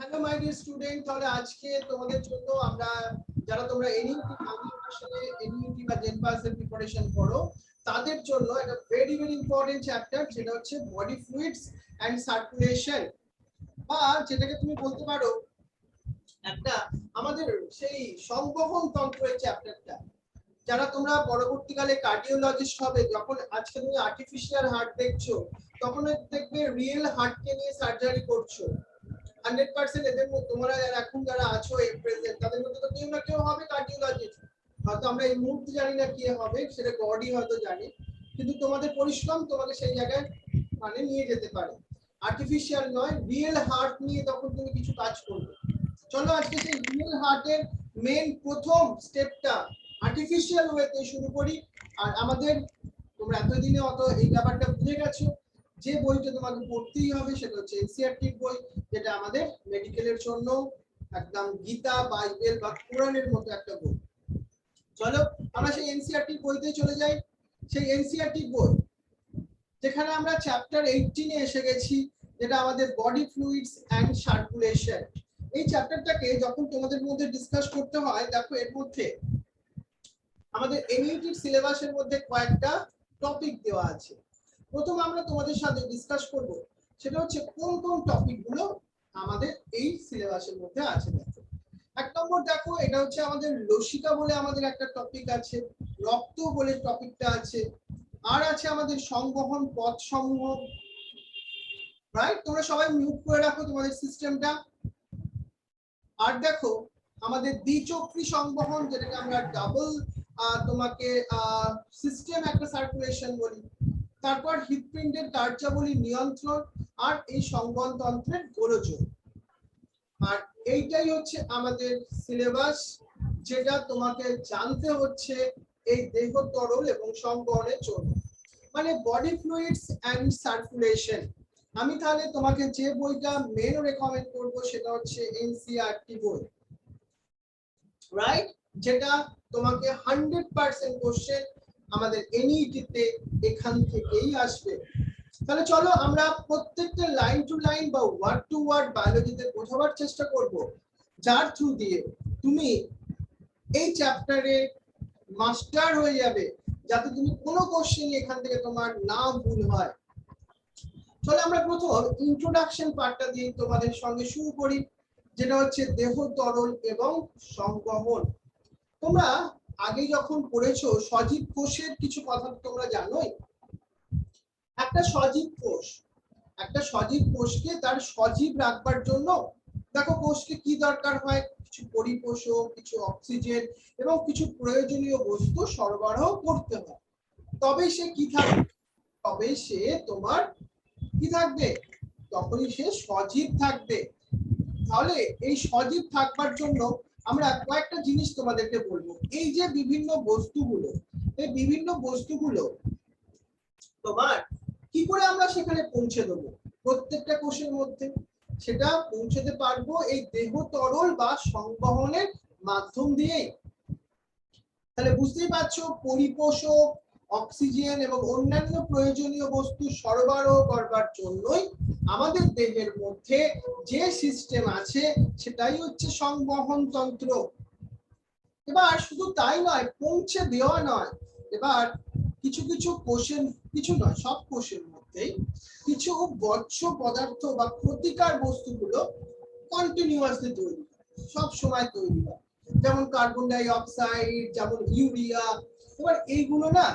Hello my dear student, তাহলে আজকে তোমাদের জন্য আমরা যারা তোমরা এনইউটি ফাউন্ডেশনে এনইউটি বা জেনপাস এর প্রিপারেশন করো তাদের জন্য একটা ভেরি ভেরি ইম্পর্টেন্ট চ্যাপ্টার, যেটা হচ্ছে বডি ফ্লুইডস এন্ড সার্কুলেশন, বা যেটাকে তুমি বলতে পারো একটা আমাদের সেই সংবহন তন্ত্রের চ্যাপ্টারটা। যারা তোমরা পরবর্তীকালে কার্ডিওলজিস্ট হবে, যখন আজকে তুমি আর্টিফিশিয়াল হার্ট দেখছো, তখন দেখবে রিয়েল হার্টকে নিয়ে সার্জারি করছো। 100% এদের মধ্যে তোমরা এখন যারা আছো এই প্রেজেন্ট, তাদের মধ্যে তো কেউ না কেউ হবে কার্ডিওলজিস্ট। হয়তো আমরা এই মুহূর্তে জানি না কে হবে, সেটা গডই হয়তো জানে, কিন্তু তোমাদের পরিশ্রম তোমাকে সেই জায়গায় মানে নিয়ে যেতে পারে। আর্টিফিশিয়াল নয়, রিয়েল হার্ট নিয়ে তখন তুমি কিছু কাজ করবে। চলো আজকে সেই রিয়েল হার্টের মেন প্রথম স্টেপটা আর্টিফিশিয়াল ওয়েতে শুরু করি। আর আমাদের তোমরা এতদিনে অত এই ব্যাপারটা বুঝে গেছো, যে বইটা তোমাকে পড়তেই হবে সেটা হচ্ছে এনসিইআরটি বই, যেটা আমাদের মেডিকেলের জন্য একদম গীতা, বাইবেল বা কোরআনের মতো একটা বই। চলো আমরা সেই এনসিইআরটি বইতে চলে যাই। সেই এনসিইআরটি বই যেখানে আমরা চ্যাপ্টার 18 এ এসে গেছি, যেটা আমাদের বডি ফ্লুইডস এন্ড সার্কুলেশন। এই চ্যাপ্টারটাকে যখন তোমাদের মধ্যে ডিসকাস করতে হয়, দেখো এর মধ্যে আমাদের এনইউটির সিলেবাসের মধ্যে কয়েকটা টপিক দেওয়া আছে। প্রথম আমরা তোমাদের সাথে ডিসকাস করব সেটা হচ্ছে কোন কোন টপিকগুলো আমাদের এই সিলেবাসের মধ্যে আছে। দেখো এক নম্বর, দেখো এটা হচ্ছে আমাদের লসিকা বলে আমাদের একটা টপিক আছে, রক্ত বলে টপিকটা আছে, আর আছে আমাদের সংবহন পথ সমূহ। রাইট, তোমরা সবাই মিউট করে রাখো তোমাদের সিস্টেমটা। আর দেখো আমাদের দ্বিচক্রী সংবহন, যেটাকে আমরা ডাবল তোমাকে সিস্টেম একটা সার্কুলেশন বলি। তারপর হৃৎপিণ্ডের কার্যাবলী নিয়ন্ত্রণ আর এই সংবহন তন্ত্রের গোলযোগ। আর এইটাই হচ্ছে আমাদের সিলেবাস, যেটা তোমাকে জানতে হচ্ছে এই দেহ তরল এবং সংবহনের জন্য, মানে বডি ফ্লুইডস এন্ড সার্কুলেশন। আমি তাহলে তোমাকে যে বইটা মেন রেকমেন্ড করব সেটা হচ্ছে এনসিইআরটি বই, রাইট, যেটা তোমাকে 100% কোশ্চেন আমাদের এনইটিতে এখান থেকেই আসবে। তাহলে চলো আমরা প্রত্যেকটা লাইন টু লাইন বা ওয়ার্ড টু ওয়ার্ড বায়োলজিতে বোঝাবার চেষ্টা করব, যার থ্রু দিয়ে তুমি এই চ্যাপ্টারে মাস্টার হয়ে যাবে, যাতে তুমি কোনো কোশ্চেন এখান থেকে তোমার না ভুল হয়। চলো আমরা প্রথম ইন্ট্রোডাকশন পার্টটা দিয়ে তোমাদের সঙ্গে শুরু করি, যেটা হচ্ছে দেহ তরল এবং সংবহন। তোমরা আগে যখন পড়েছো সজীব কোষের কিছু কথা তোমরা জানোই। একটা সজীব কোষকে তার সজীব রাখবার জন্য দেখো কোষকে কি দরকার হয়, কিছু পরিপোষক, কিছু অক্সিজেন এবং কিছু প্রয়োজনীয় বস্তু সরবরাহ করতে হয়, তবে সে কি থাকবে, তবে সে তোমার কি থাকবে, তখনই সে সজীব থাকবে। তাহলে এই সজীব থাকবার জন্য আমরা কয়েকটা জিনিস তোমাদেরকে বলবো। এই যে বিভিন্ন বস্তুগুলো, এই বিভিন্ন বস্তুগুলো তোমার কি করে আমরা সেখানে পৌঁছে দেবো প্রত্যেকটা কোষের মধ্যে, সেটা পৌঁছতে পারবো এই দেহ তরল বা সংবহনের মাধ্যম দিয়েই। তাহলে বুঝতেই পারছো, পরিপোষক, অক্সিজেন এবং অন্যান্য প্রয়োজনীয় বস্তু সরবরাহ করবার জন্যই আমাদের দেহের মধ্যে যে সিস্টেম আছে সেটাই হচ্ছে সংবহন তন্ত্র। এবার শুধু তাই নয়, পৌঁছে দেওয়া নয়, এবার কিছু কিছু কোষের, কিছু নয় সব কোষের মধ্যেই কিছু বর্জ্য পদার্থ বা ক্ষতিকর বস্তুগুলো কন্টিনিউয়াসলি তৈরি হয়, সব সময় তৈরি হয়, যেমন কার্বন ডাই অক্সাইড, যেমন ইউরিয়া। এবার এইগুলো না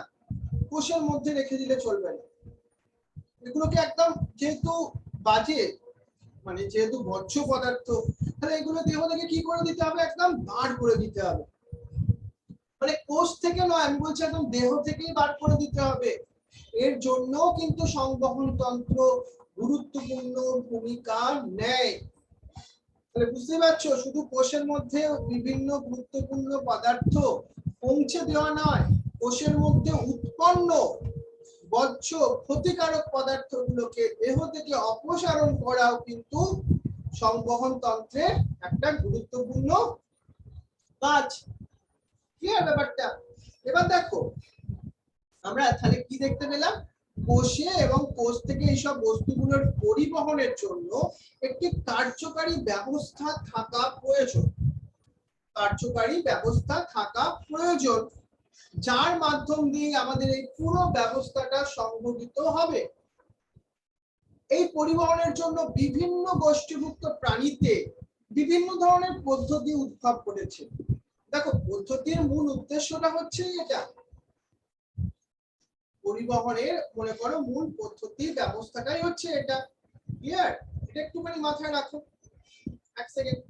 কোষের মধ্যে রেখে দিলে চলবে না, এগুলোকে একদম, যেহেতু বাজে, মানে যেহেতু বর্জ্য পদার্থ, তাহলে এগুলো দেহ থেকে কি করে দিতে হবে, একদম বার করে দিতে হবে। মানে কোষ থেকে নয়, আমি বলছি একদম দেহ থেকেই বার করে দিতে হবে। এর জন্য কিন্তু সংবহন তন্ত্র গুরুত্বপূর্ণ ভূমিকা নেয়। তাহলে বুঝতে পারছো, শুধু কোষের মধ্যে বিভিন্ন গুরুত্বপূর্ণ পদার্থ পৌঁছে দেওয়া নয়, কোষের মধ্যে উৎপন্ন বর্জ্য ক্ষতিকারক পদার্থগুলোকে দেহ থেকে অপসারণ করাও কিন্তু সংবহন তন্ত্রের একটা গুরুত্বপূর্ণ কাজ। ক্লিয়ার ব্যাপারটা? এবার দেখো আমরা তাহলে কি দেখতে পেলাম, কোষে এবং কোষ থেকে এইসব বস্তুগুলোর পরিবহনের জন্য একটি কার্যকারী ব্যবস্থা থাকা প্রয়োজন। কার্যকারী ব্যবস্থা থাকা প্রয়োজন, যার মাধ্যম দিয়ে আমাদের এই পুরো ব্যবস্থাটা সংঘটিত হবে। এই পরিবহনের জন্য বিভিন্ন গোষ্ঠীভুক্ত প্রাণীতে বিভিন্ন ধরনের পদ্ধতি উদ্ভব করেছে। দেখো, পদ্ধতির মূল উদ্দেশ্যটা হচ্ছে এটা, পরিবহনের মনে করো মূল পদ্ধতি ব্যবস্থাটাই হচ্ছে এটা। ক্লিয়ার? এটা একটুখানি মাথায় রাখো, এক সেকেন্ড।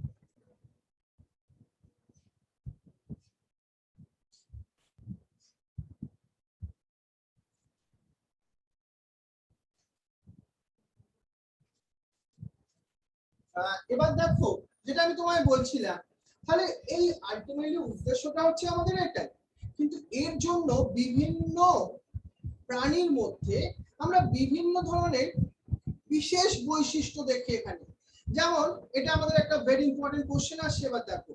এবার দেখো, যেটা আমি তোমায় বলছিলাম, তাহলে এই আলটিমেটলি উদ্দেশ্যটা হচ্ছে আমাদের এটাই, কিন্তু এর জন্য বিভিন্ন প্রাণীর মধ্যে আমরা বিভিন্ন ধরনের বিশেষ বৈশিষ্ট্য দেখি এখানে। যেমন এটা আমাদের একটা ভেরি ইম্পর্টেন্ট কোশ্চেন আসছে। এবার দেখো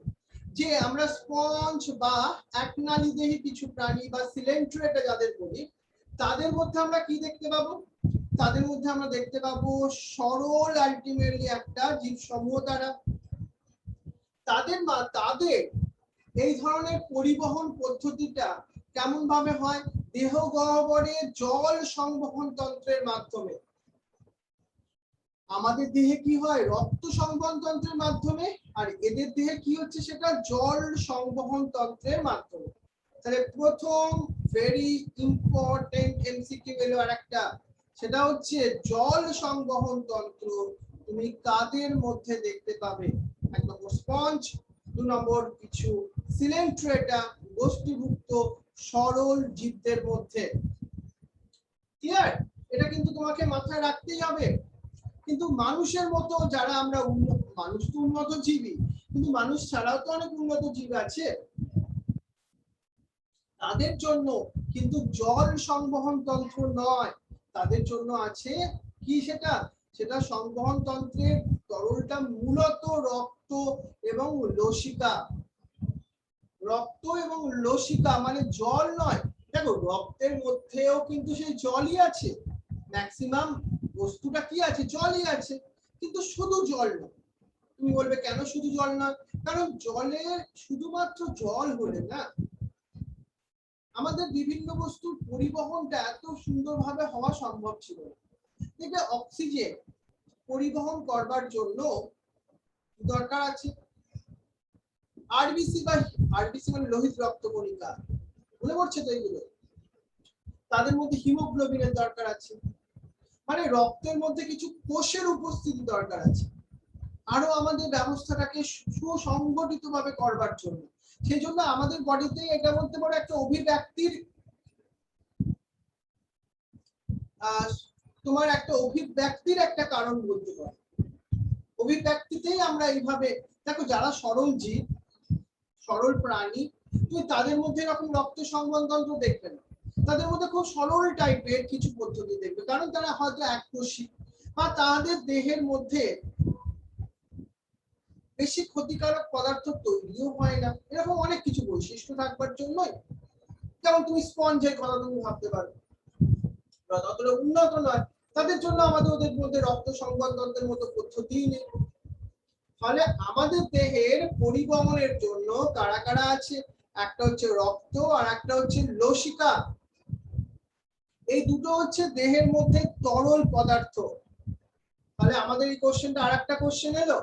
যে আমরা স্পঞ্জ বা একনালীদেহী কিছু প্রাণী বা সিলেন্ট্রেটা যাদের বলি, তাদের মধ্যে আমরা কি দেখতে পাবো? তাদের মধ্যে আমরা দেখতে পাবো সরল আলটিমেটলি একটা জীব সমূহ দ্বারা তাদের এই ধরনের পরিবহন পদ্ধতিটা কেমন ভাবে হয়? দেহ গহ্বরে জল সংবহন তন্ত্রের মাধ্যমে। আমাদের দেহে কি হয়? রক্ত সংবহন তন্ত্রের মাধ্যমে, আর এদের দেহে কি হচ্ছে? সেটা জল সংবহন তন্ত্রের মাধ্যমে। তাহলে প্রথম ভেরি ইম্পর্টেন্ট এমসিকিউ এলো আরেকটা, সেটা হচ্ছে জল সংবহন তন্ত্র তুমি কাদের মধ্যে দেখতে পাবে? এক নম্বর স্পঞ্জ, দু নম্বর কিছু সিলেন্ট্রেটা গোষ্ঠীভুক্ত সরল জীবদের মধ্যে। ক্লিয়ার? এটা কিন্তু তোমাকে মাথায় রাখতেই হবে। কিন্তু মানুষের মতো যারা আমরা মানুষ তো উন্নত জীবী, কিন্তু মানুষ ছাড়াও তো অনেক উন্নত জীব আছে, তাদের জন্য কিন্তু জল সংবহন তন্ত্র নয়, তাদের জন্য আছে কি? সেটা সেটা সংবহন তন্ত্রের তরলটা মূলত রক্ত এবং লসিকা। রক্ত এবং লসিকা মানে জল নয়। দেখো, রক্তের মধ্যেও কিন্তু সেই জলই আছে, ম্যাক্সিমাম বস্তুটা কি আছে? জলই আছে, কিন্তু শুধু জল নয়। তুমি বলবে কেন শুধু জল নয়? কারণ জলে শুধুমাত্র জল হলে না, আমাদের বিভিন্ন বস্তুর পরিবহনটা এত সুন্দরভাবে হওয়া সম্ভব ছিল না। দেখবে অক্সিজেন পরিবহন করবার জন্য দরকার আছে আরবিসি, বা আরবিসি মানে লোহিত রক্ত কণিকা, মনে পড়ছে তো এগুলো? তাদের মধ্যে হিমোগ্লোবিনের দরকার আছে, মানে রক্তের মধ্যে কিছু কোষের উপস্থিতি দরকার আছে আরো আমাদের ব্যবস্থাটাকে সুসংগঠিত ভাবে করবার জন্য। সেই জন্য আমাদের বডিতে এটা বলতে পারো একটা অভিব্যক্তির তোমার একটা অভিব্যক্তির একটা কারণ বলতে পারো। অভিব্যক্তিতেই আমরা এইভাবে দেখো, যারা সরল জীব, সরল প্রাণী, তুমি তাদের মধ্যে এরকম রক্ত সংবহন তন্ত্র দেখবে না, তাদের মধ্যে খুব সরল টাইপের কিছু পদ্ধতি দেখবে, কারণ তারা হয়তো এককোষী বা তাদের দেহের মধ্যে বেশি ক্ষতিকারক পদার্থ তৈরিও হয় না, এরকম অনেক কিছু বৈশিষ্ট্য থাকবার জন্যই। যেমন তুমি স্পঞ্জের কথা তুমি ভাবতে পারো, ততটা উন্নত নয়, তাদের জন্য আমাদের ওদের মধ্যে রক্ত সংবহন তন্ত্রের মতো পদ্ধতিই নেই। ফলে আমাদের দেহের পরিবহনের জন্য কারা কারা আছে? একটা হচ্ছে রক্ত আর একটা হচ্ছে লসিকা। এই দুটো হচ্ছে দেহের মধ্যে তরল পদার্থ। তাহলে আমাদের এই কোশ্চেনটা আরেকটা কোশ্চেন এলো,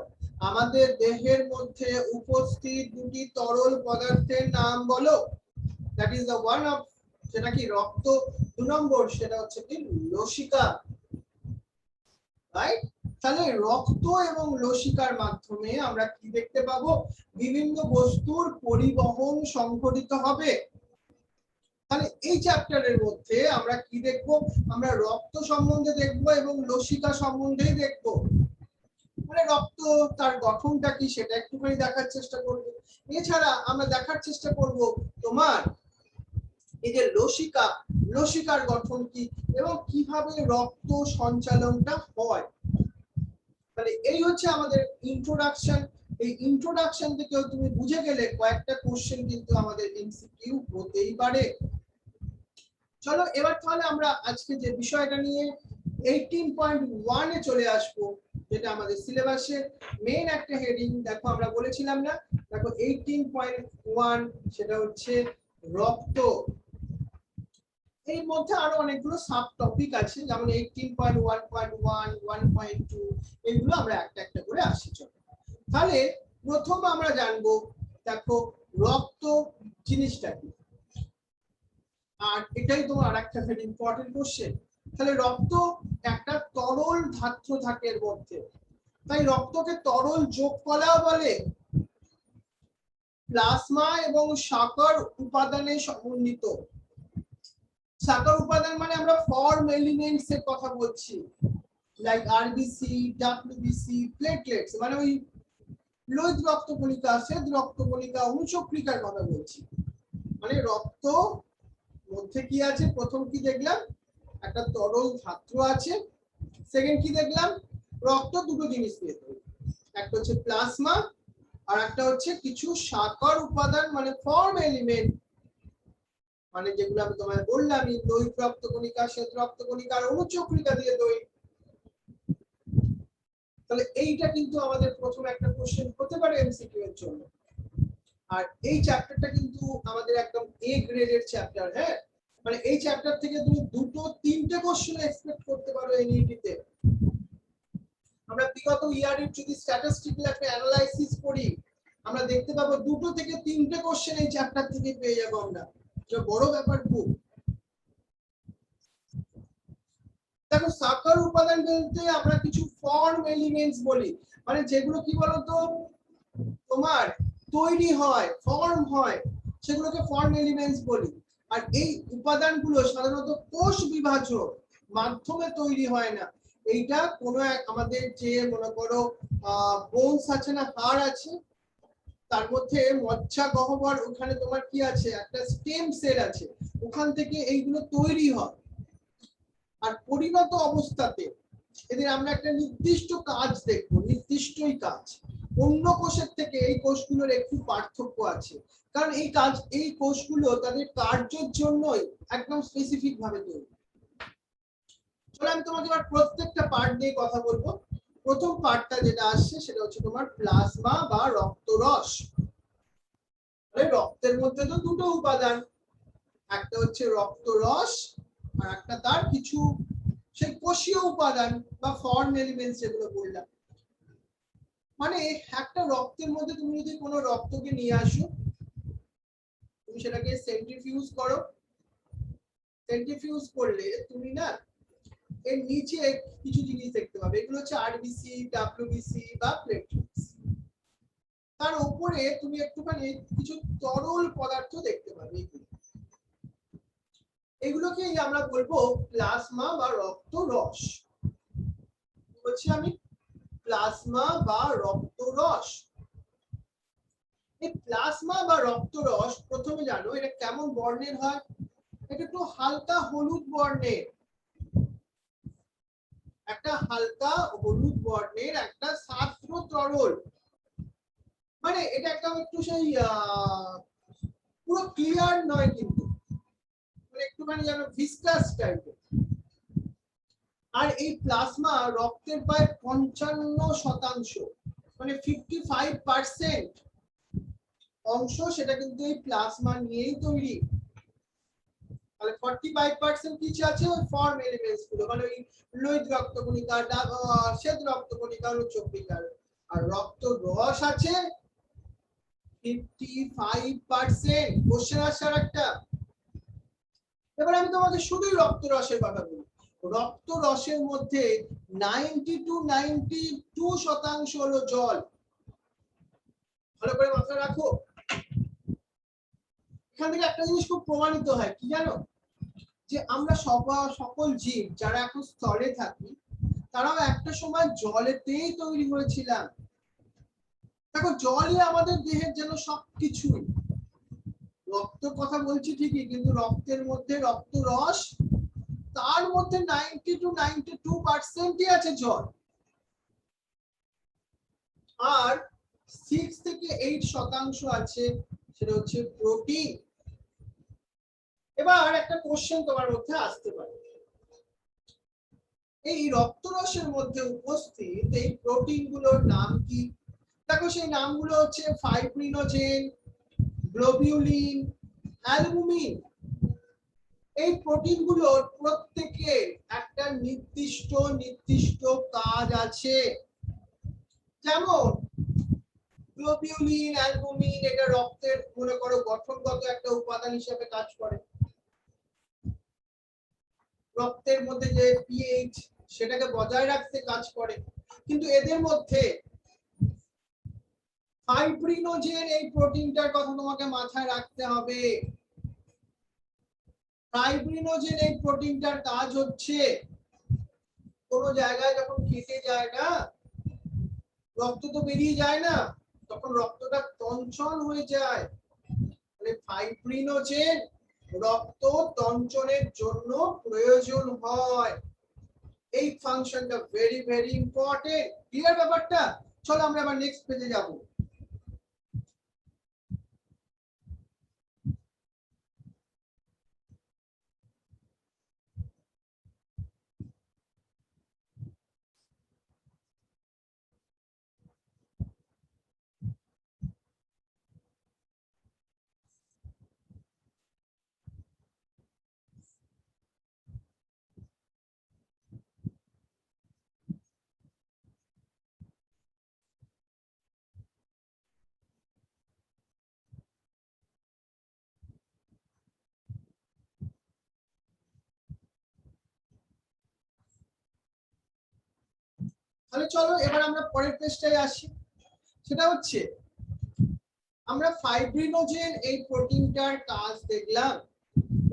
আমাদের দেহের মধ্যে উপস্থিত দুটি তরল পদার্থের নাম বলো। That is the one of, সেটা কি? রক্ত। দু নম্বর সেটা হচ্ছে কি? লসিকা। রাইট? তাহলে রক্ত এবং লসিকার মাধ্যমে আমরা কি দেখতে পাবো? বিভিন্ন বস্তুর পরিবহন সংঘটিত হবে। তাহলে এই চ্যাপ্টারের মধ্যে আমরা কি দেখবো? আমরা রক্ত সম্বন্ধে দেখবো এবং লসিকা সম্বন্ধেই দেখবো। মানে রক্ত, তার গঠনটা কি সেটা একটুখানি দেখার চেষ্টা করব। এছাড়া আমরা দেখার চেষ্টা করব তোমার এই যে লসিকা, লসিকার গঠন কি এবং কিভাবে রক্ত সঞ্চালনটা হয়। তাহলে এই হচ্ছে আমাদের ইন্ট্রোডাকশন। এই ইন্ট্রোডাকশন থেকে তুমি বুঝে গেলে কয়েকটা কোশ্চেন কিন্তু আমাদের এমসিকিউ হতেই পারে। চলো এবার তাহলে আমরা আজকে যে বিষয়টা নিয়ে 18.1 এ চলে আসবো, যেটা আমাদের সিলেবাসের মেইন একটা হেডিং। দেখো আমরা বলেছিলাম না, দেখো 18.1 সেটা হচ্ছে রক্ত। এর মধ্যে আরো অনেকগুলো সাব টপিক আছে, যেমন 18.1.1, 1.2, এগুলো আমরা একটা একটা করে আসি। চলো তাহলে প্রথম আমরা জানবো, দেখো রক্ত জিনিসটা কি, আর এটাই তোমার আরেকটা ভেরি ইম্পর্টেন্ট কোশ্চেন। তাহলে রক্ত একটা তরল ধাত্র থাকে এর মধ্যে, তাই রক্তকে তরল যোগ কলা বলে। প্লাজমা এবং সাকর উপাদানে সমন্বিত। সাকর উপাদান মানে আমরা ফর্ম এলিমেন্টস এর কথা বলছি, লাইক আরবিসি, ডাব্লিউবিসি, প্লেটলেটস, মানে ওই লোহিত রক্তকণিকা, শ্বেত রক্তকণিকা, অনুচক্রিকার কথা বলছি। মানে রক্ত মধ্যে কি আছে, প্রথম কি দেখলাম, একটা তরল ধাত্র আছে। সেকেন্ড কি দেখলাম, রক্ত দুটো জিনিস দিয়ে তৈরি, একটা হচ্ছে প্লাজমা আর একটা হচ্ছে কিছু সাকর উপাদান, মানে ফর্ম এলিমেন্ট, মানে যেগুলো আমি তোমায় বললাম, লোহিত রক্তকণিকা, শ্বেত রক্তকণিকা আর অনুচক্রিকা দিয়ে তৈরি। তাহলে এইটা কিন্তু আমাদের প্রথম একটা কোশ্চেন হতে পারে এমসিকিউ এর জন্য। আর এই চ্যাপ্টারটা কিন্তু আমাদের একদম এ গ্রেডের চ্যাপ্টার। হ্যাঁ, মানে এই চ্যাপ্টার থেকে তুমি দুটো তিনটে কোশ্চেন এক্সপেক্ট করতে পারো এনইটি তে। আমরা বিগত ইয়ারের যদি স্ট্যাটিস্টিক্যাল একটা অ্যানালাইসিস করি, আমরা দেখতে পাবো দুটো থেকে তিনটে কোশ্চেন এই চ্যাপ্টার থেকে পেয়ে যাবো আমরা, যেটা বড় ব্যাপার খুব। দেখো সাকর উপাদান বলতে আমরা কিছু ফর্ম এলিমেন্টস বলি, মানে যেগুলো কি বলতো তোমার তৈরি হয়, ফর্ম হয়, সেগুলোকে ফর্ম এলিমেন্টস বলি। আর এই উপাদানগুলো সাধারণত কোষ বিভাজক মাধ্যমে তৈরি হয় না। এইটা কোনো আমাদের যে মনে করো বোনস আছে না, হাড় আছে, তার মধ্যে মজ্জা গহ্বর, ওখানে তোমার কি আছে, একটা স্টেম সেল আছে, ওখান থেকে এইগুলো তৈরি হয়। আর পরিণত অবস্থাতে এদের আমরা একটা নির্দিষ্ট কাজ দেখবো, নির্দিষ্টই কাজ। অন্য কোষের থেকে এই কোষগুলোর একটু পার্থক্য আছে, কারণ এই কোষগুলো তাদের কার্যের জন্যই একদম স্পেসিফিক ভাবে তৈরি। চলো আমি তোমাকে এবার প্রত্যেকটা পার্ট নিয়ে কথা বলবো। প্রথম পার্টটা যেটা আসছে সেটা হচ্ছে তোমার প্লাজমা বা রক্তরস। রক্তের মধ্যে তো দুটো উপাদান, একটা হচ্ছে রক্তরস আর একটা তার কিছু সেই কোষীয় উপাদান বা ফর্ম এলিমেন্টস যেগুলো বললাম। মানে একটা রক্তের মধ্যে তুমি যদি কোনো রক্তকে নিয়ে আসো, তুমি সেটাকে সেন্ট্রিফিউজ করো, সেন্ট্রিফিউজ করলে তুমি না এর নিচে কিছু জিনিস দেখতে পাবে, এগুলো হচ্ছে আরবিসি, ডাব্লিউবিসি বা প্লেটলেটস। তার উপরে তুমি একটুখানি কিছু তরল পদার্থ দেখতে পাবে, এগুলোকে আমরা বলবো প্লাজমা বা রক্তরস। বলছি আমি প্লাজমা বা রক্তরস। এই প্লাজমা বা রক্তরস প্রথমে জানো এটা কেমন বর্ণের হয়, এটা একটু হালকা হলুদ বর্ণের, একটা হালকা হলুদ বর্ণের একটা সাদ্র তরল। মানে এটা একটা একটু সেই পুরো ক্লিয়ার নয় কিন্তু, মানে একটুখানি যেন ভিসকাস টাইপের। আর এই প্লাজমা রক্তের প্রায় 55%, মানে 55% অংশ সেটা কিন্তু এই প্লাজমা নিয়েই তৈরি। তাহলে 45% কিছু আছে ওই ফর্ম এলিমেন্টস গুলো, মানে ওই লোহিত রক্তকণিকা, শ্বেত রক্তকণিকা, অনুচক্রিকা। আর রক্ত রস আছে 55%। কোশ্চেন আসছে একটা। এবার আমি তোমাকে শুধুই রক্ত রসের কথা বলি। রক্ত রসের মধ্যে 90 to 92% হলো জল। ভালো করে মাথায় রাখো। এখান থেকে একটা জিনিস খুব প্রমাণিত হয়, কি জানো, যে আমরা সকল জীব যারা এখন স্থলে থাকি, তারাও একটা সময় জলেতেই তৈরি হয়েছিলাম। দেখো জলই আমাদের দেহের যেন সবকিছুই। রক্ত কথা বলছি ঠিকই, কিন্তু রক্তের মধ্যে রক্ত রস, তার মধ্যে 90 to 92% আছে জল। আর 6 থেকে 8% আছে সেটা হচ্ছে প্রোটিন। এবার একটা কোশ্চেন তোমার মধ্যে আসতে পারে, এই রক্তরসের মধ্যে উপস্থিত এই প্রোটিনগুলোর নাম কি? দেখো সেই নামগুলো হচ্ছে ফাইব্রিনোজেন, গ্লোবিউলিন, অ্যালবুমিন। এই প্রোটিনগুলোর প্রত্যেকের একটা নির্দিষ্ট নির্দিষ্ট কাজ আছে। যেমন গ্লোবিউলিন, অ্যালবুমিন এটা রক্তের মনে করো গঠনগত একটা উপাদান হিসেবে কাজ করে, রক্তের মধ্যে যে পিএইচ সেটাকে বজায় রাখতে কাজ করে। কিন্তু এদের মধ্যে ফাইব্রিনোজেন এই প্রোটিনটার কথা তোমাকে মাথায় রাখতে হবে। ফাইব্রিনোজেন এই প্রোটিনটার কাজ হচ্ছে কোন জায়গায় যখন কেটে যায় না, রক্ত তো বেরিয়ে যায় না, তখন রক্তটা তঞ্চন হয়ে যায়। মানে ফাইব্রিনোজেন রক্ত তঞ্চনের জন্য প্রয়োজন হয়। এই ফাংশনটা ভেরি ভেরি ইম্পর্টেন্ট। ক্লিয়ার ব্যাপারটা? চলো আমরা আবার নেক্সট পেজে যাব। তাহলে চলো এবার আমরা পরের পেজটায় আসি। সেটা হচ্ছে আমরা ফাইব্রিনোজেন এই প্রোটিনটার কাজ দেখলাম,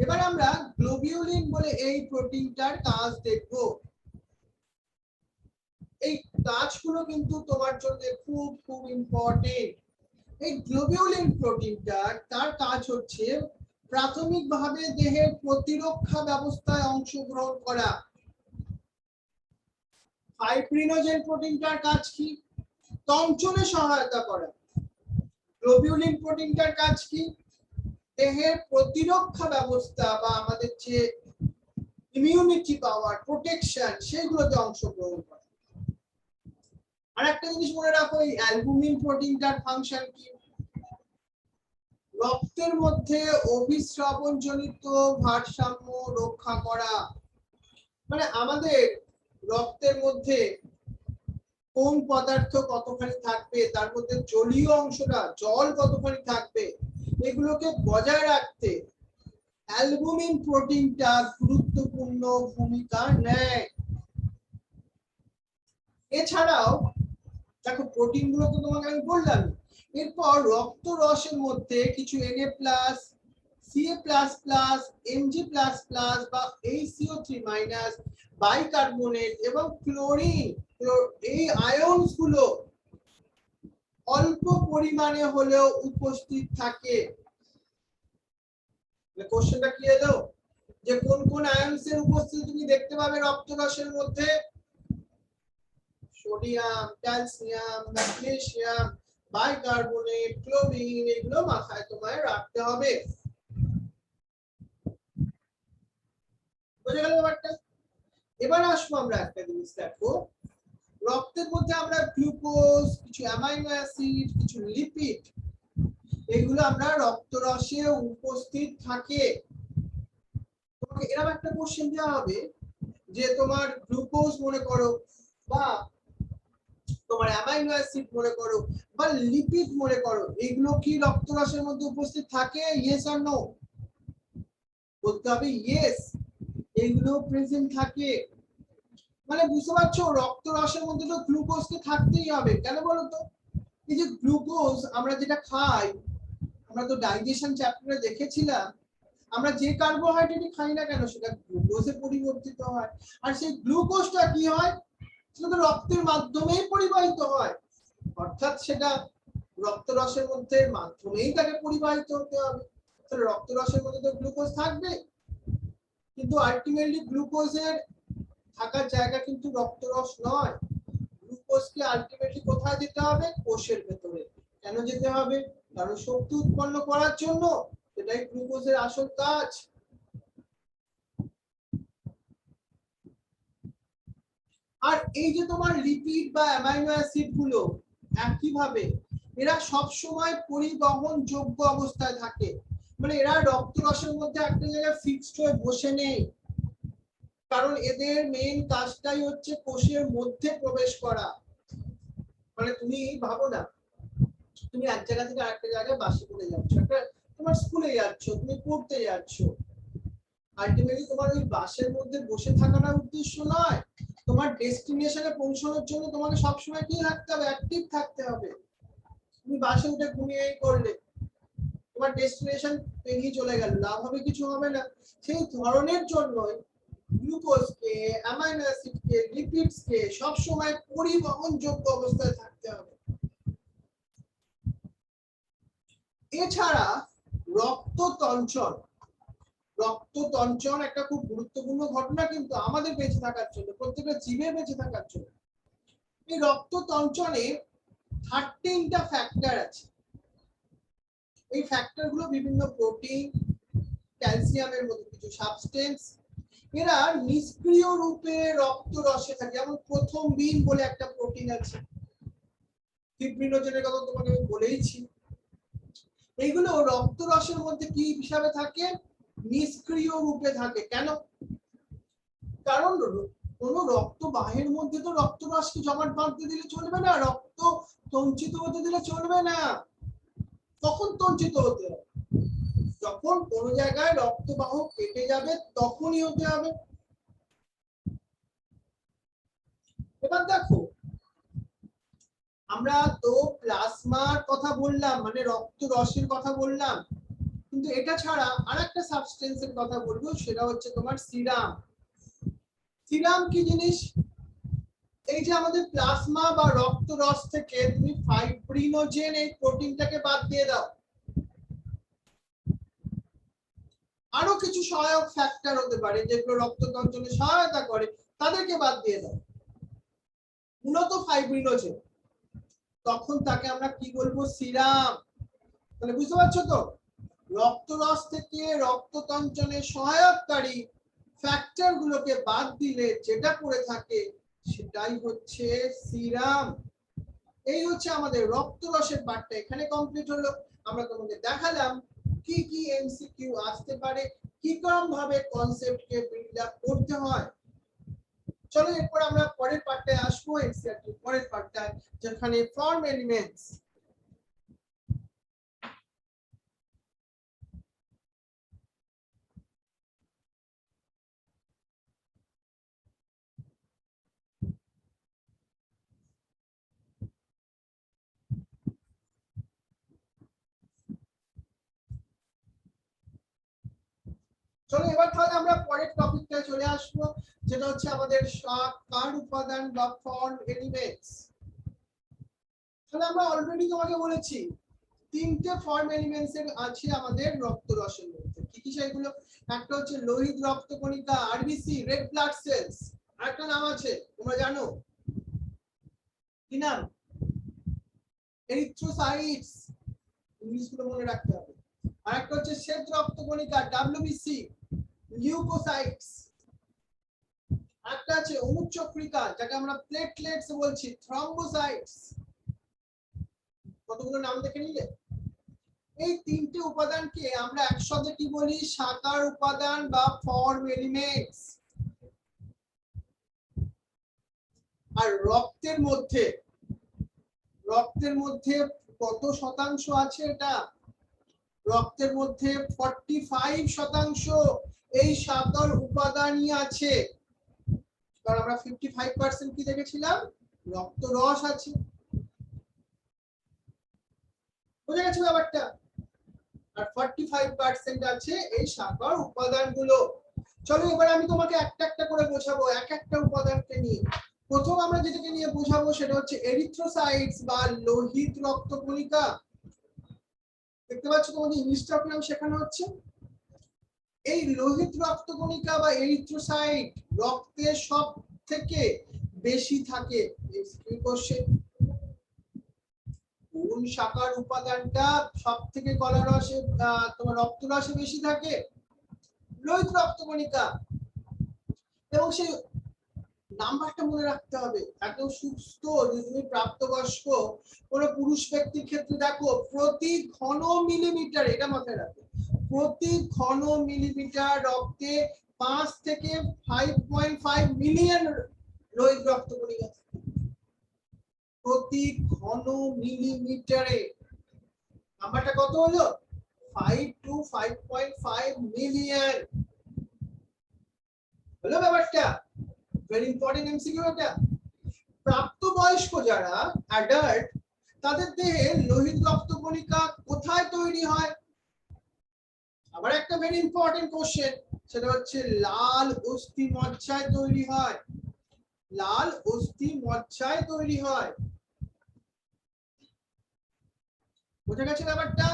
এবার আমরা গ্লোবিউলিন বলে এই প্রোটিনটার কাজ দেখব। এই কাজগুলো কিন্তু তোমার জন্য খুব খুব ইম্পর্টেন্ট। এই গ্লোবিউলিন প্রোটিনটা তার কাজ হচ্ছে প্রাথমিকভাবে দেহের প্রতিরক্ষা ব্যবস্থায় অংশগ্রহণ করা। ফাইব্রিনোজেন প্রোটিনটার কাজ কি? তঞ্চনে সহায়তা করা। গ্লোবিউলিন প্রোটিনটার কাজ কি? দেহের প্রতিরক্ষা ব্যবস্থা বা আমাদের যে ইমিউনিটি পাওয়ার, প্রোটেকশন, সেগুলোতে অংশগ্রহণ করে। আর একটা জিনিস মনে রাখো, এই অ্যালবুমিন প্রোটিনটার ফাংশন কি? রক্তের মধ্যে অভিস্রাবণ জনিত ভারসাম্য রক্ষা করা। মানে আমাদের রক্তের মধ্যে কোন পদার্থ কতখানি থাকবে, তার মধ্যে জলীয় অংশটা জল কতখানি থাকবে, এগুলোকে বজায় রাখতে অ্যালবুমিন প্রোটিনটা গুরুত্বপূর্ণ ভূমিকা নেয়। এছাড়াও দেখো প্রোটিনগুলো তো তোমাকে আমি বললাম। এরপর রক্ত রসের মধ্যে কিছু Na+, Ca++, Mg++ বা HCO3- বাইকার্বনেট এবং ক্লোরিন, এই আয়নস গুলো অল্প পরিমাণে হলেও উপস্থিত থাকে। কোশ্চেনটা ক্লিয়ার দাও যে কোন কোন আয়নসের উপস্থিতি তুমি দেখতে পাবে রক্তরসের মধ্যে? Sodium, calcium, magnesium, bicarbonate, chlorine, এগুলো মাথায় তোমায় রাখতে হবে। বুঝে গেল ব্যাপারটা? এবার আসবো আমরা একটা জিনিস দেখো, রক্তের মধ্যে আমরা গ্লুকোজ, কিছু অ্যামাইনো অ্যাসিড, কিছু লিপিড, এগুলো আমরা রক্তরসে উপস্থিত থাকে। তোমাকে এরকম একটা কোশ্চেন দেওয়া হবে যে তোমার গ্লুকোজ মনে করো বা তোমার অ্যামাইনো অ্যাসিড মনে করো বা লিপিড মনে করো, এগুলো কি রক্তরসের মধ্যে উপস্থিত থাকে? Yes or no? বলতে হবে ইয়েস, এগুলো প্রেজেন্ট থাকে। মানে বুঝতে পারছো, রক্তরসের মধ্যে তো গ্লুকোজকে থাকতেই হবে। কেন বলো তো? এই যে গ্লুকোজ আমরা যেটা খাই, আমরা তো ডাইজেশন চ্যাপ্টারে দেখেছিলাম, আমরা যে কার্বোহাইড্রেট খাই না কেন সেটা গ্লুকোজে পরিবর্তিত হয়। আর সেই গ্লুকোজটা কি হয়? সেটা তো রক্তের মাধ্যমেই পরিবাহিত হয়, অর্থাৎ সেটা রক্তরসের মধ্যে মাধ্যমেই তাকে পরিবাহিত হতে হবে। তাহলে রক্তরসের মধ্যে তো গ্লুকোজ থাকবে, কিন্তু আলটিমেটলি গ্লুকোজের থাকার জায়গা কিন্তু রক্তরস নয়। গ্লুকোজকে আলটিমেটলি কোথায় যেতে হবে? কোষের ভেতরে। কেন যেতে হবে? কারণ শক্তি উৎপন্ন করার জন্য, এটাই গ্লুকোজের আসল কাজ। আর এই যে তোমার লিপিড বা অ্যামাইনো অ্যাসিড গুলো একইভাবে এরা সব সময় পরিবহন যোগ্য অবস্থায় থাকে, মানে এরা রক্তরসের মধ্যে একটা জায়গায় ফিক্সড হয়ে বসে নেই, কারণ এদের মেইন কাজটাই হচ্ছে কোষের মধ্যে প্রবেশ করা। মানে তুমি ভাবো না, তুমি এক জায়গা থেকে আরেকটা জায়গায় বাসে করে যাচ্ছ, একটা তোমার স্কুলে যাচ্ছ, তুমি পড়তে যাচ্ছ, আলটিমেটলি তোমার ওই বাসের মধ্যে বসে থাকাটা উদ্দেশ্য নয়, তোমার ডেস্টিনেশনে পৌঁছানোর জন্য তোমাকে সবসময় কি থাকতে হবে, অ্যাক্টিভ থাকতে হবে। তুমি বাসে উঠে ঘুমিয়েই করলে, তোমার ডেস্টিনেশন পেরিয়ে চলে গেল, লাভ হবে, কিছু হবে না। সেই ধরনের জন্যই গ্লুকোজকে, অ্যামাইনো অ্যাসিডকে, লিপিডসকে সবসময় পরিবহনযোগ্য অবস্থায় থাকতে হবে। এছাড়া রক্ততঞ্চন, রক্ততঞ্চন একটা খুব গুরুত্বপূর্ণ ঘটনা কিন্তু আমাদের বেঁচে থাকার জন্য, প্রত্যেকটা জীবের বেঁচে থাকার জন্য। এই রক্ততঞ্চনে 13টা ফ্যাক্টর আছে। এই ফ্যাক্টর গুলো বিভিন্ন প্রোটিন, ক্যালসিয়ামের মতো কিছু সাবস্টেন্স, এরা নিষ্ক্রিয় রূপে রক্তরসে থাকে। যেমন প্রথম বিন বলে একটা প্রোটিন আছে, ফিব্রিনোজেনের কথা তোমাকে আমি বলেইছি। এইগুলো রক্তরসের মধ্যে কি হিসাবে থাকে, নিষ্ক্রিয় রূপে থাকে। কেন? কারণ কোন রক্তবাহের মধ্যে তো রক্তরসকে জমাট বাঁধতে দিলে চলবে না, রক্ত সঞ্চিত হতে দিলে চলবে না। তখন সঞ্চিত হতে হবে যখন কোন জায়গায় রক্তবাহ কেটে যাবে, তখনই হতে হবে। এবার দেখো, আমরা তো প্লাজমার কথা বললাম, মানে রক্তরসের কথা বললাম, কিন্তু এটা ছাড়া আরেকটা সাবস্টেন্সের কথা বলবো, সেটা হচ্ছে তোমার সিরাম। সিরাম কি জিনিস? এই যে আমাদের প্লাজমা বা রক্তরস থেকে তুমি ফাইব্রিনোজেন এই প্রোটিনটাকে বাদ দিয়ে দাও, আরো কিছু সহায়ক ফ্যাক্টর হতে পারে যেগুলো রক্ততঞ্চনে সহায়তা করে, তাদেরকে বাদ দিয়ে দাও, মূলত ফাইব্রিনোজেন, তখন তাকে আমরা কি বলবো, সিরাম। তাহলে বুঝতে পারছো তো, রক্তরস থেকে রক্ততঞ্চনে সহায়ককারী ফ্যাক্টর গুলোকে বাদ দিলে যেটা করে থাকে সেটাই হচ্ছে সিরাম। এই হচ্ছে আমাদের রক্তরসের পার্টটা এখানে কমপ্লিট হলো। আমরা তোমাদের দেখালাম কি কি এমসিকিউ আসতে পারে, কি রকম ভাবে কনসেপ্টকে বিল্ড আপ করতে হয়। চলো এরপর আমরা পরের পার্টটায় আসবো, এনসিইআরটি পরের পার্টটায়, যেখানে ফর্ম এলিমেন্টস। চলো এবার তাহলে আমরা পরের টপিকটায় চলে আসবো, যেটা হচ্ছে আমাদের সাকার উপাদান বা ফর্ম এলিমেন্টস। তাহলে আমরা অলরেডি তোমাকে বলেছি তিনটে ফর্ম এলিমেন্টস আছে আমাদের রক্তরসের মধ্যে। কি কি সেগুলো? একটা হচ্ছে লোহিত রক্তকণিকা, আরবিসি, রেড ব্লাড সেলস। আরেকটা নাম আছে, তোমরা জানো কি নাম? এরিথ্রোসাইটস, ইংলিশগুলো মনে রাখতে হবে। আরেকটা হচ্ছে শ্বেত রক্তকণিকা, ডব্লিউবিসি, লিউকোসাইটস। একটা আছে অনুচক্রিকা, যাকে আমরা প্লেটলেটস বলছি, থ্রম্বোসাইটস। কতগুলো নাম দেখে নিলে? এই তিনটে উপাদানকে আমরা একসাথে কি বলি, সাকার উপাদান বা ফর্ম এলিমেন্টস। আর রক্তের মধ্যে কত শতাংশ আছে এটা? রক্তের মধ্যে 45% এই সাকার উপাদানই আছে। কারণ আমরা 55% কি দেখেছিলাম, রক্তরস আছে। বুঝে গেছো ব্যাপারটা? আর 45% আছে এই সাকার উপাদানগুলো। চলো এবার আমি তোমাকে একটা একটা করে বোঝাবো এক একটা উপাদানকে নিয়ে। প্রথম আমরা যেটাকে নিয়ে বোঝাবো সেটা হচ্ছে এরিথ্রোসাইটস বা লোহিত রক্তকণিকা। দেখতে পাচ্ছ তোমাদের ইংলিশটা নাম শেখানো হচ্ছে। এই লোহিত রক্তকণিকা বা এরিথ্রোসাইট রক্তে সব থেকে বেশি থাকে। কোন সাকার উপাদানটা সব থেকে কলারসে তোমার রক্তরসে বেশি থাকে? লোহিত রক্তকণিকা। এবং সেই নাম্বারটা মনে রাখতে হবে। একদম সুস্থ যদি তুমি প্রাপ্তবয়স্ক কোন পুরুষ ব্যক্তির ক্ষেত্রে দেখো, প্রতি ঘন মিলিমিটার, এটা মাথায় রাখো, প্রতি ঘন মিলিমিটার রক্তে 5 থেকে 5.5 মিলিয়ন লোহিত রক্ত কণিকা। প্রতি ঘন মিলিমিটারে নাম্বারটা কত হলো? 5 to 5.5 মিলিয়ন। হলো ব্যাপারটা? ভেরি ইম্পর্টেন্ট এমসিকিউ এটা। প্রাপ্তবয়স্ক যারা অ্যাডাল্ট, তাদের দেহে লোহিত রক্ত কণিকা কোথায় তৈরি হয়? আবার একটা ভেরি ইম্পর্টেন্ট কোশ্চেন, সেটা হচ্ছে লাল অস্থি মজ্জায় তৈরি হয়। লাল অস্থি মজ্জায় তৈরি হয়। বোঝা গেছে ব্যাপারটা?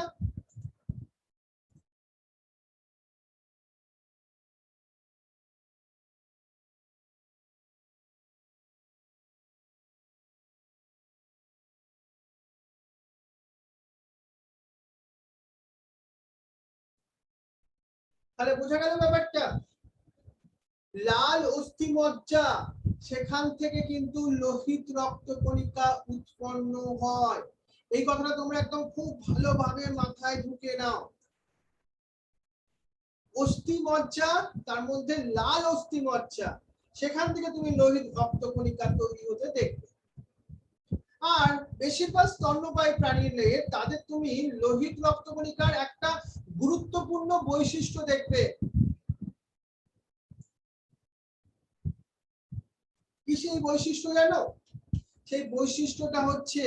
তাহলে বোঝা গেল ব্যাপারটা? লাল অস্থি মজ্জা, সেখান থেকে কিন্তু লোহিত রক্ত কণিকা উৎপন্ন হয়। এই কথাটা তোমরা একদম খুব ভালোভাবে মাথায় ঢুকে নাও। অস্থি মজ্জা, তার মধ্যে লাল অস্থি মজ্জা, সেখান থেকে তুমি লোহিত রক্ত কণিকা তৈরি হতে দেখবে। আর বেশিরভাগ স্তন্যপায়ী প্রাণীতে তাদের তুমি লোহিত রক্ত কণিকার একটা গুরুত্বপূর্ণ বৈশিষ্ট্য দেখবে। কি সেই বৈশিষ্ট্য জানো? সেই বৈশিষ্ট্যটা হচ্ছে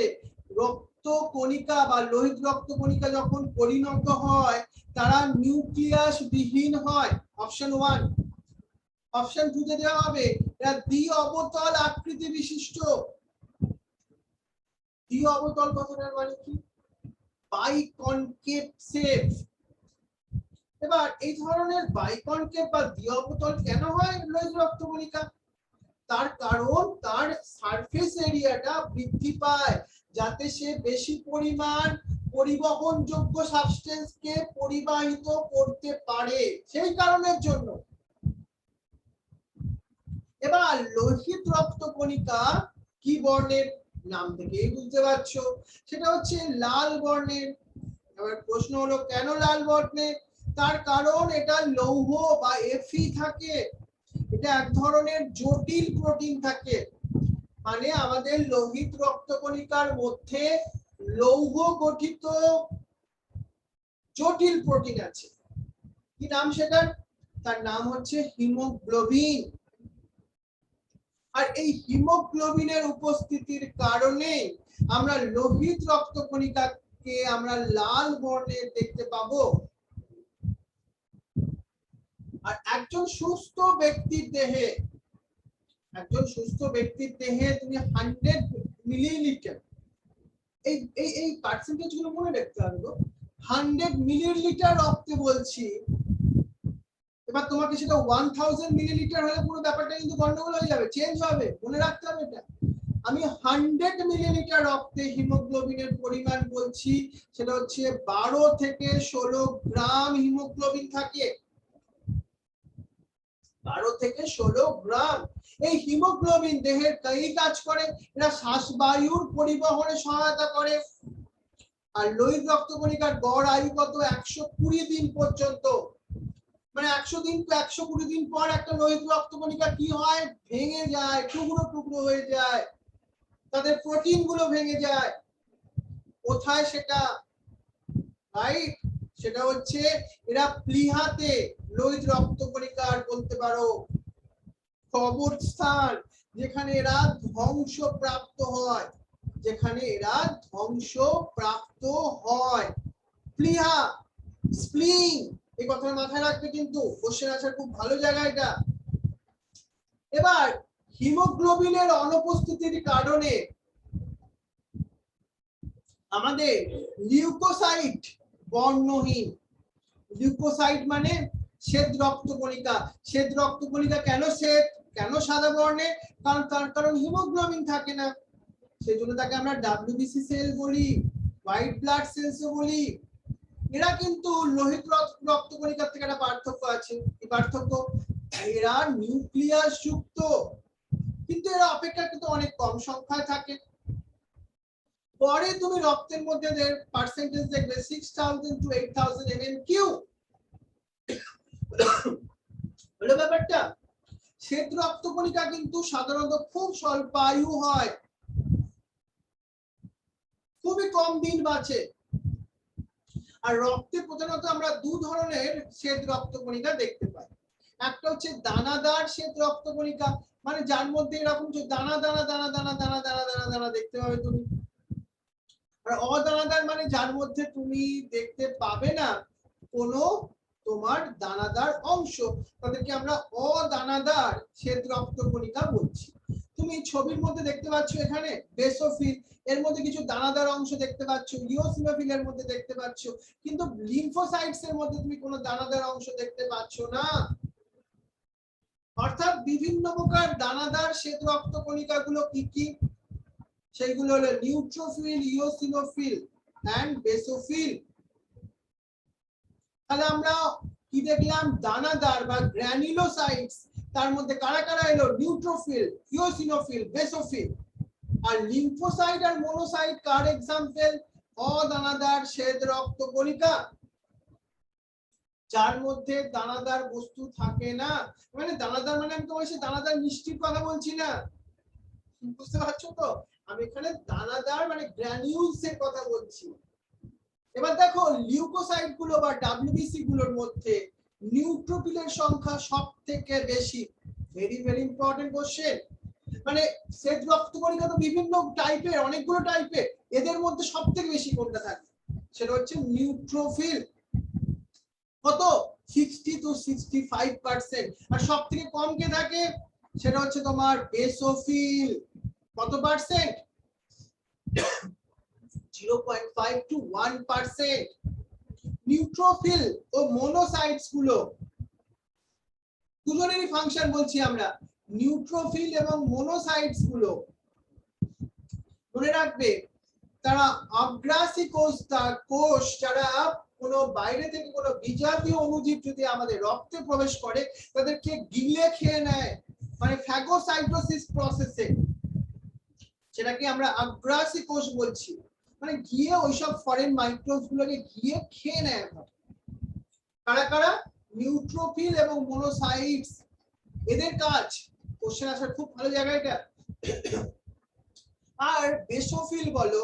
রক্ত কণিকা বা লোহিত রক্ত কণিকা যখন পরিণত হয়, তারা নিউক্লিয়াস বিহীন হয়। অপশন 1। অপশন 2 তে দেওয়া হবে এরা দ্বি অবতল আকৃতি বিশিষ্ট। দ্বি অবতল কথাটার মানে কি? বাইকনকেভ শেপ। এবার এই ধরনের বাইকনকেভ বা দ্বি অবতল কেন হয় লোহিত রক্ত কণিকা? তার কারণ তার সারফেস এরিয়াটা বৃদ্ধি পায়, যাতে সে বেশি পরিমাণ পরিবহনযোগ্য সাবস্টেন্সকে পরিবাহিত করতে পারে, সেই কারণের জন্য। এবার লোহিত রক্ত কণিকা কি বর্ণের? নাম থেকেই বুঝতে পারছো, সেটা হচ্ছে লাল বর্ণের। এবার প্রশ্ন হলো কেন লাল বর্ণের? তার কারণ এটা লৌহ বা Fe থাকে। এটা এক ধরনের জটিল প্রোটিন থাকে। মানে আমাদের লোহিত রক্ত কণিকার মধ্যে লৌহ গঠিত জটিল প্রোটিন আছে। কি নাম সেটার? তার নাম হচ্ছে হিমোগ্লোবিন। আর এই হিমোগ্লোবিনের উপস্থিতির কারণে আমরা লোহিত রক্ত কণিকাকে আমরা লাল বর্ণের দেখতে পাবো। আর একজন সুস্থ ব্যক্তির দেহে তুমি 100 মিলিলিটার, এই পার্সেন্টেজ গুলো মনে রাখতে হবে গো। 100 মিলিলিটার রক্তে বলছি। এবার তোমাকে সেটা 1000 মিলিলিটার হলে পুরো ব্যাপারটা কিন্তু গন্ডগোল হয়ে যাবে, চেঞ্জ হবে, মনে রাখতে হবে এটা। আমি 100 মিলিলিটার রক্তে হিমোগ্লোবিনের পরিমাণ বলছি, সেটা হচ্ছে 12 থেকে 16 গ্রাম হিমোগ্লোবিন থাকে। 12 থেকে 16 গ্রাম। এই হিমোগ্লোবিন দেহের কই কাজ করে? এরা শ্বাসবায়ুর পরিবহনে সহায়তা করে। আর লোহিত রক্ত কণিকার গড় আয়ু কত? 120 দিন পর্যন্ত। মানে 120 দিন পর একটা লোহিত রক্ত কণিকা কি হয়? ভেঙে যায়, টুকরো টুকরো হয়ে যায়, তাদের প্রোটিন গুলো ভেঙে যায়। কোথায় সেটা? রাইট, সেটা হচ্ছে এরা প্লীহাতে লোহিত রক্ত কণিকার বলতে পারো কবরস্থান, যেখানে এরা ধ্বংসপ্রাপ্ত হয়, প্লীহা, স্প্লিং, এই কথাটা মাথায় রাখবে কিন্তু, কোশ্চেন আসার খুব ভালো জায়গা এটা। এবার হিমোগ্লোবিনের অনুপস্থিতির কারণে আমাদের লিউকোসাইট বর্ণহীন। লিউকোসাইট মানে শ্বেত রক্ত কণিকা। শ্বেত রক্ত কণিকা কেন শ্বেত, কেন সাদা বর্ণের? কারণ হিমোগ্লোবিন থাকে না, সেই জন্য তাকে আমরা ডাব্লিউবিসি সেল বলি, হোয়াইট ব্লাড সেলস বলি। এরা কিন্তু লোহিত রক্ত কণিকার থেকে একটা পার্থক্য আছে। কি পার্থক্য? এরা নিউক্লিয়াস যুক্ত। কি কিন্তু এরা অপেক্ষাকৃত অনেক কম সংখ্যায় থাকে। পরে তুমি রক্তের মধ্যে পার্সেন্টেজ দেখবে 6000 to 8000 mmQ হলো ব্যাপারটা। শ্বেত রক্তকণিকা কিন্তু সাধারণত খুব স্বল্প আয়ু হয়, খুবই কম দিন বাঁচে। আর রক্তে প্রধানত আমরা দু ধরনের শ্বেত রক্তকণিকা দেখতে পাই। একটা হচ্ছে দানাদার শ্বেত রক্তকণিকা, মানে যার মধ্যে এরকম যে দানা দানা দানা দানা দানা দানা দানা দানা দেখতে পাবে তুমি। আর অদানাদার মানে যার মধ্যে তুমি দেখতে পাবে না কোনো তোমার দানাদার অংশ, তাদেরকে আমরা অদানাদার শ্বেত রক্তকণিকা বলছি। তুমি ছবির মধ্যে দেখতে পাচ্ছ এখানে বেসোফিল, এর মধ্যে কিছু দানাদার অংশ দেখতে পাচ্ছ, ইওসিনোফিল এর মধ্যে দেখতে পাচ্ছ, কিন্তু লিম্ফোসাইটস এর মধ্যে তুমি কোনো দানাদার অংশ দেখতে পাচ্ছ না। অর্থাৎ বিভিন্ন প্রকার দানাদার শ্বেত রক্তকণিকা গুলো কি কি, সেইগুলো হলো নিউট্রোফিল, ইওসিনোফিল এন্ড বেসোফিল। তাহলে আমরা কি দেখলাম, দানাদার বা গ্র্যানুলোসাইটস, তার মধ্যে কারা কারা এলো, নিউট্রোফিল, ইওসিনোফিল, বেসোফিল। আর লিম্ফোসাইট আর মোনোসাইট কার এক্সাম্পল, অদানাদার শ্বেত রক্তকণিকা যার মধ্যে দানাদার বস্তু থাকে না। মানে দানাদার মানে আমি তোমার সাথে দানাদার মিষ্টির কথা বলছি না, বুঝতে পারছো তো, আমি এখানে দানাদার মানে গ্র্যানিউলস এর কথা বলছি। এবার দেখো লিউকোসাইট গুলো বা ডব্লিউবিসি গুলোর মধ্যে নিউট্রোফিলের সংখ্যা সবথেকে বেশি। Very very important question. মানে শ্বেত রক্তকণিকা তো বিভিন্ন টাইপের, অনেকগুলো টাইপের, এদের মধ্যে সবথেকে বেশি কোনটা থাকে, সেটা হচ্ছে নিউট্রোফিল। কত, 60 to 65%। আর সবথেকে কম কে থাকে, সেটা হচ্ছে তোমার বেসোফিল। কত পার্সেন্ট, 0.5 to 1%। নিউট্রোফিল ও মোনোসাইটস গুলো দুজনেরই ফাংশন বলছি আমরা। নিউট্রোফিল এবং মোনোসাইটস গুলো মনে রাখবে, তারা আগ্রাসী কোষ যারা কোনো বাইরে থেকে কোনো বিজাতীয় অণুজীব যদি আমাদের রক্তে প্রবেশ করে তাদেরকে গিলে খেয়ে নেয়, মানে ফ্যাগোসাইটোসিস প্রসেসে, সেটাকে আমরা আগ্রাসী কোষ বলছি। মানে গিয়ে ওইসব ফরেন মাইক্রোবস গুলোকে গিয়ে খেয়ে নেয়। কারা কারা, নিউট্রোফিল এবং মোনোসাইটস, এদের কাজ। কোশ্চেন আসার খুব ভালো জায়গা এটা। আর বেসোফিল বলো,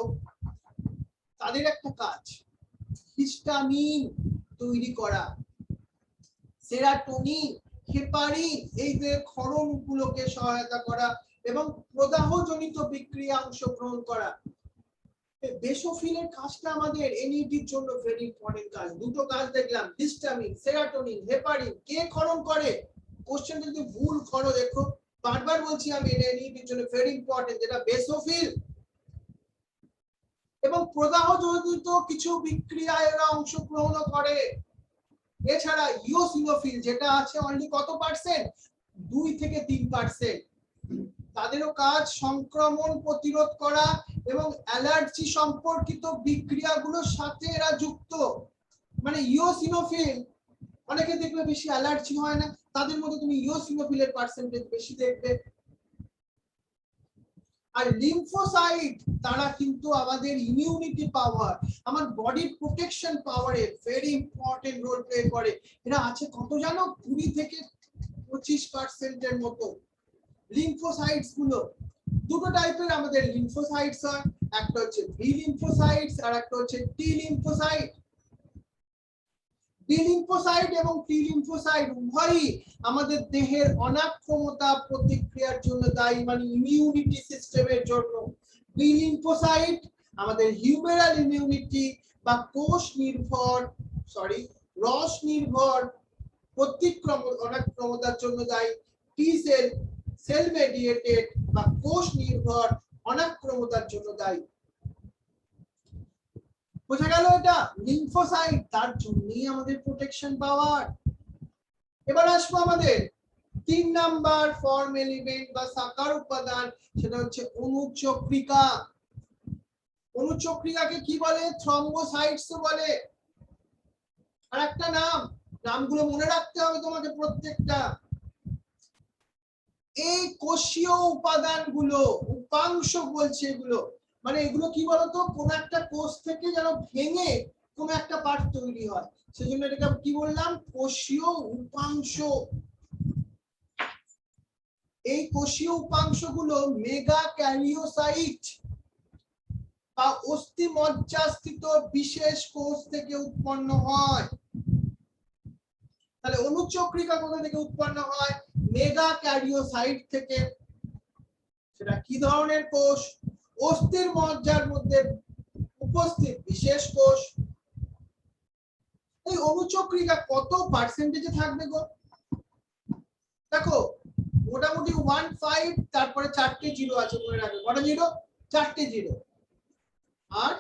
তাদের একটা কাজ হিস্টামিন তৈরি করা, সেরাটোনিন, হেপারিন, এই যে ক্ষরণগুলোকে সহায়তা করা এবং প্রদাহজনিত বিক্রিয়া অংশগ্রহণ করা। বেসোফিলের কাজটা আমাদের এনইটির জন্য ভেরি ইম্পর্টেন্ট কাজ। দুটো কাজ দেখলাম, হিস্টামিন, সেরাটোনিন, হেপারিন, কে ক্ষরণ করে? কোশ্চেন যদি ভুল করো দেখো, বারবার বলছি আমি, এনইটির জন্য ভেরি ইম্পর্টেন্ট, যেটা বেসোফিল। এবং প্রদাহজনিত কিছু বিক্রিয়ায় এরা অংশগ্রহণ করে। এছাড়া ইওসিনোফিল যেটা আছে অনলি কত পার্সেন্ট, 2 থেকে 3%। তাদেরও কাজ সংক্রমণ প্রতিরোধ করা এবং অ্যালার্জি সম্পর্কিত বিক্রিয়াগুলোর সাথে এরা যুক্ত। মানে ইওসিনোফিল, অনেকে দেখবে বেশি অ্যালার্জি হয় না, তাদের মধ্যে তুমি ইওসিনোফিলের পার্সেন্টেজ বেশি দেখবে। আর লিম্ফোসাইট, তারা কিন্তু আমাদের ইমিউনিটি পাওয়ার, আমার বডির প্রোটেকশন পাওয়ারে ভেরি ইম্পর্টেন্ট রোল প্লে করে। এরা আছে কত জানো, 20 থেকে 25% এর মতো লিম্ফোসাইটস গুলো। দুটো টাইপের আমাদের লিম্ফোসাইটস হয়, একটা হচ্ছে বি লিম্ফোসাইটস আর একটা হচ্ছে টি লিম্ফোসাইট। বি লিম্ফোসাইট এবং টি লিম্ফোসাইট উভয়ই আমাদের দেহের অনাক্রমতা প্রতিক্রিয়ার জন্য দায়ী, মানে ইমিউনিটি সিস্টেমের জন্য। বি লিম্ফোসাইট আমাদের হিউমেরাল ইমিউনিটি বা কোষ নির্ভর রস নির্ভর অনাক্রমতার জন্য দায়ী। টি সেল সেল মেডিয়েটেড বা কোষ নির্ভর অনাক্রমতার জন্য দায়ী। বোঝা গেল এটা? লিম্ফোসাইট তার জন্যই আমাদের প্রোটেকশন পাওয়ার। এবার আসবো আমাদের 3 নাম্বার ফর্ম এলিমেন্ট বা সাকার উপাদান, সেটা হচ্ছে অণুচক্রিকা। অণুচক্রিকাকে কি বলে? থ্রম্বোসাইটস বলে। আর একটা নামগুলো মনে রাখতে হবে তোমাকে প্রত্যেকটা। এই কোষীয় উপাদানগুলো, উপাংশ বলছে এগুলো, মানে এগুলো কি বলতো, কোন একটা কোষ থেকে যেন ভেঙে কোন একটা পার্ট তৈরি হয়, সেজন্য এটাকে কি বললাম, কোষীয় উপাংশ। এই কোষীয় উপাংশগুলো মেগা ক্যারিওসাইট বা অস্থি মজ্জাস্থিত বিশেষ কোষ থেকে উৎপন্ন হয়। তাহলে অনুচক্রিকা কোথা থেকে উৎপন্ন হয়? মেগা ক্যারিওসাইট থেকে। সেটা কি ধরনের কোষ? অস্থির মজ্জার মধ্যে উপস্থিত বিশেষ কোষ। এই অনুচক্রিকা কত পার্সেন্টেজে থাকবে গো? দেখো মোটামুটি 15, তারপরে 4টে জিরো আছে, মনে রাখবে কটা জিরো? 4টে জিরো। আর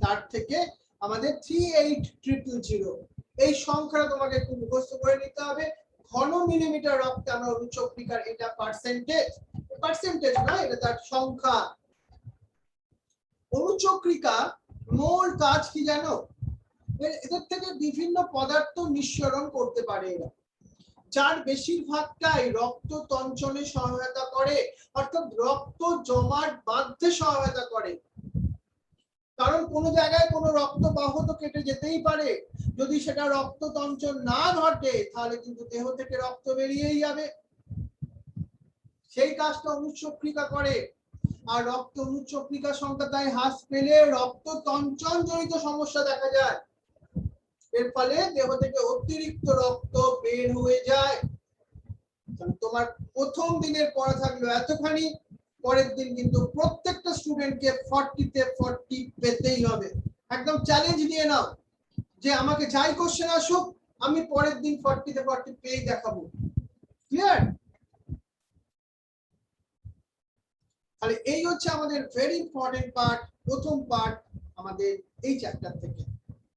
তার থেকে আমাদের 3800 এই সংখ্যাটা তোমাকে একটু মুখস্থ করে নিতে হবে। ঘন মিলিমিটার রক্তে আমরা অনুচক্রিকার, এটা পার্সেন্টেজ, পার্সেন্টেজ না, এটা তার সংখ্যা। অনুচক্রিকা মূল কাজ কি জানো? এদের থেকে বিভিন্ন পদার্থ নিঃসরণ করতে পারে এরা, যার বেশিরভাগটাই রক্ত তঞ্চনে সহায়তা করে, অর্থাৎ রক্ত জমাট বাঁধতে সহায়তা করে। কারণ কোন জায়গায় কোনো রক্তবাহ তো কেটে যেতেই পারে, যদি সেটা রক্ত তঞ্চন না ঘটে তাহলে কিন্তু দেহ থেকে রক্ত বেরিয়েই যাবে। সেই কাজটা অনুচক্রিকা করে। আর রক্ত অনুচক্রিকা সংখ্যা তাই হ্রাস পেলে রক্ত তঞ্চন জনিত সমস্যা দেখা যায়। এর ফলে দেহ থেকে অতিরিক্ত রক্ত বের হয়ে যায়। তোমার প্রথম দিনের পড়া থাকলো এতখানি, পরের দিন কিন্তু প্রত্যেকটা স্টুডেন্টকে 40 তে 40 পেতেই হবে। একদম চ্যালেঞ্জ নিয়ে নাও যে আমাকে যাই কোশ্চেন আসুক আমি পরের দিন 40 তে 40 পেয়ে দেখাবো। ক্লিয়ার? তাহলে এই হচ্ছে আমাদের ভেরি ইম্পর্টেন্ট পার্ট, প্রথম পার্ট আমাদের এই চ্যাপ্টার থেকে।